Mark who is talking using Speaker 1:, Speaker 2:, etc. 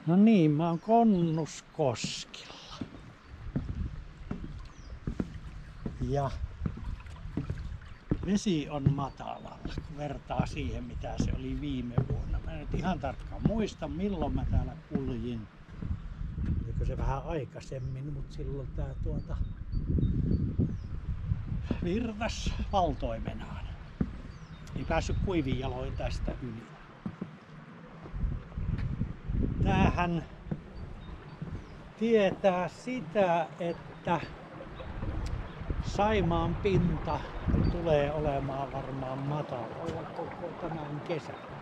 Speaker 1: No niin, mä oon Konnuskoskilla. Ja vesi on matalalla, kun vertaa siihen mitä se oli viime vuonna. Mä en nyt ihan tarkkaan muista milloin mä täällä kuljin. Oliko se vähän aikaisemmin, mutta silloin tää virtas valtoimenaan. Ei päässyt kuivin jaloin tästä yli. Tämähän tietää sitä, että Saimaan pinta tulee olemaan varmaan matalalla koko tämän kesän.